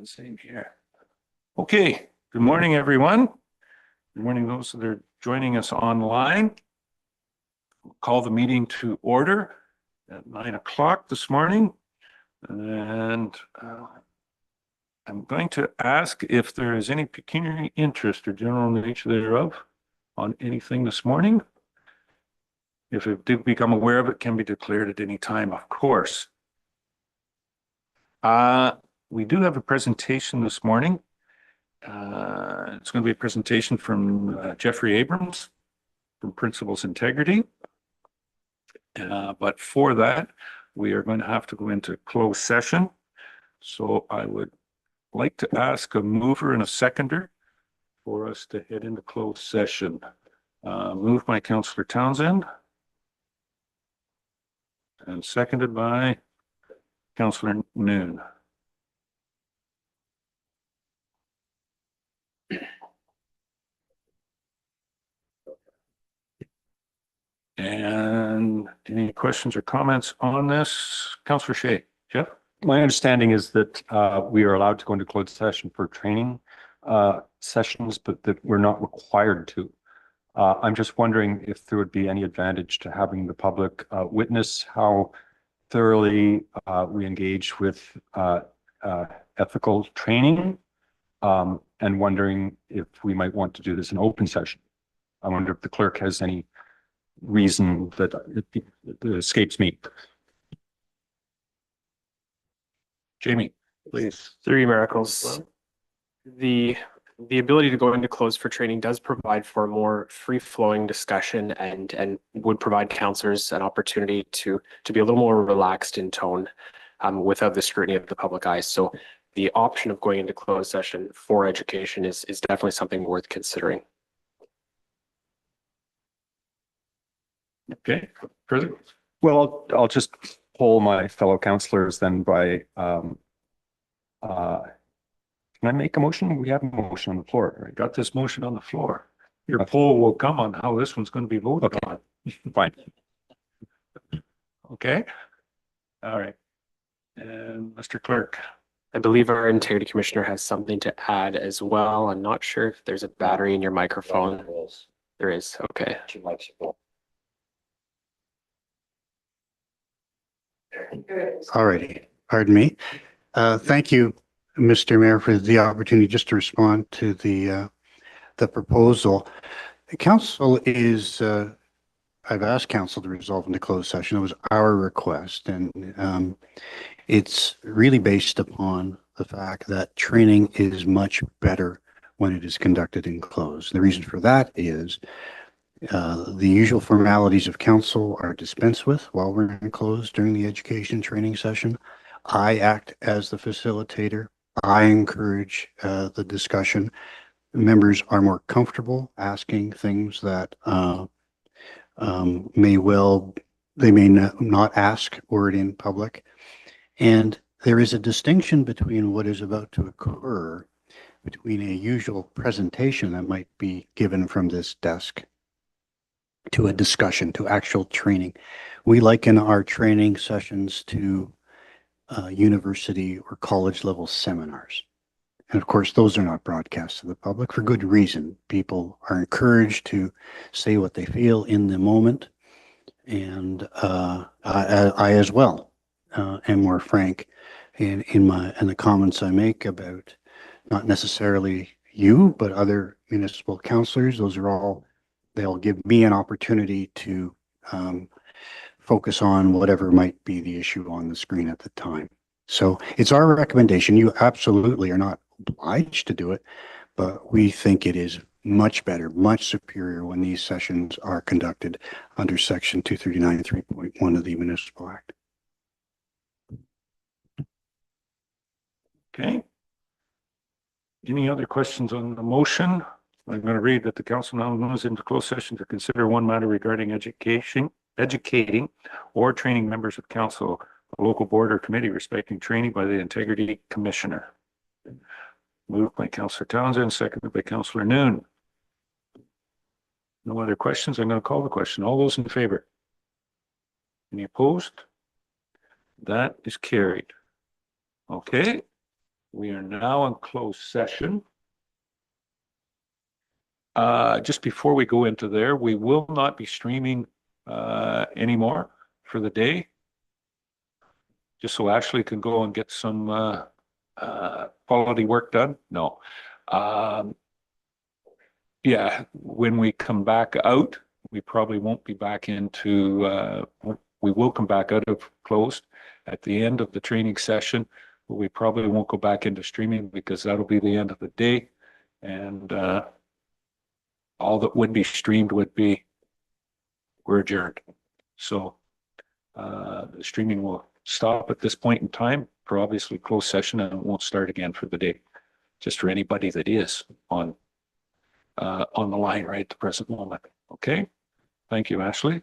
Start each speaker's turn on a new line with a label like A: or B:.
A: Same here. Okay, good morning, everyone. Good morning, those that are joining us online. We'll call the meeting to order at 9 o'clock this morning. And I'm going to ask if there is any pecuniary interest or general nature thereof on anything this morning. If it did become aware of it, can be declared at any time, of course. We do have a presentation this morning. It's going to be a presentation from Jeffrey Abrams from Principles Integrity. But for that, we are going to have to go into closed session. So I would like to ask a mover and a seconder for us to head into closed session. Moved by Councillor Townsend and seconded by Councillor Noon. And any questions or comments on this? Councillor Shea. Jeff?
B: My understanding is that we are allowed to go into closed session for training sessions, but that we're not required to. I'm just wondering if there would be any advantage to having the public witness how thoroughly we engage with ethical training, and wondering if we might want to do this in open session. I wonder if the clerk has any reason that it escapes me.
A: Jamie, please.
C: Three miracles. The ability to go into closed for training does provide for a more free-flowing discussion and would provide counselors an opportunity to be a little more relaxed in tone without the scrutiny of the public eye. So the option of going into closed session for education is definitely something worth considering.
A: Okay, further?
B: Well, I'll just poll my fellow councillors then by, can I make a motion? We have a motion on the floor, right?
A: Got this motion on the floor. Your poll will come on how this one's going to be voted on.
B: Fine.
A: Okay. All right. And Mr. Clerk.
C: I believe our Integrity Commissioner has something to add as well. I'm not sure if there's a battery in your microphone. There is. Okay.
D: All righty. Pardon me. Thank you, Mr. Mayor, for the opportunity just to respond to the proposal. The council is, I've asked council to resolve into closed session. It was our request, and it's really based upon the fact that training is much better when it is conducted in closed. The reason for that is the usual formalities of council are dispensed with while we're in closed during the education training session. I act as the facilitator. I encourage the discussion. Members are more comfortable asking things that they may not ask word in public. And there is a distinction between what is about to occur between a usual presentation that might be given from this desk to a discussion, to actual training. We liken our training sessions to university or college level seminars. And of course, those are not broadcast to the public for good reason. People are encouraged to say what they feel in the moment. And I as well am more frank in the comments I make about not necessarily you, but other municipal councillors. Those are all, they'll give me an opportunity to focus on whatever might be the issue on the screen at the time. So it's our recommendation. You absolutely are not obliged to do it, but we think it is much better, much superior when these sessions are conducted under section 239 3.1 of the Municipal Act.
A: Okay. Any other questions on the motion? I'm going to read that the council now moves into closed session to consider one matter regarding educating or training members of council, a local board or committee respecting training by the Integrity Commissioner. Moved by Councillor Townsend, seconded by Councillor Noon. No other questions? I'm going to call the question. All those in favor? Any opposed? That is carried. Okay, we are now in closed session. Just before we go into there, we will not be streaming anymore for the day. Just so Ashley can go and get some quality work done. No. Yeah, when we come back out, we probably won't be back into, we will come back out of closed at the end of the training session. But we probably won't go back into streaming because that'll be the end of the day. And all that would be streamed would be, we're adjourned. So the streaming will stop at this point in time for obviously closed session, and it won't start again for the day. Just for anybody that is on the line right at the present moment. Okay. Thank you, Ashley.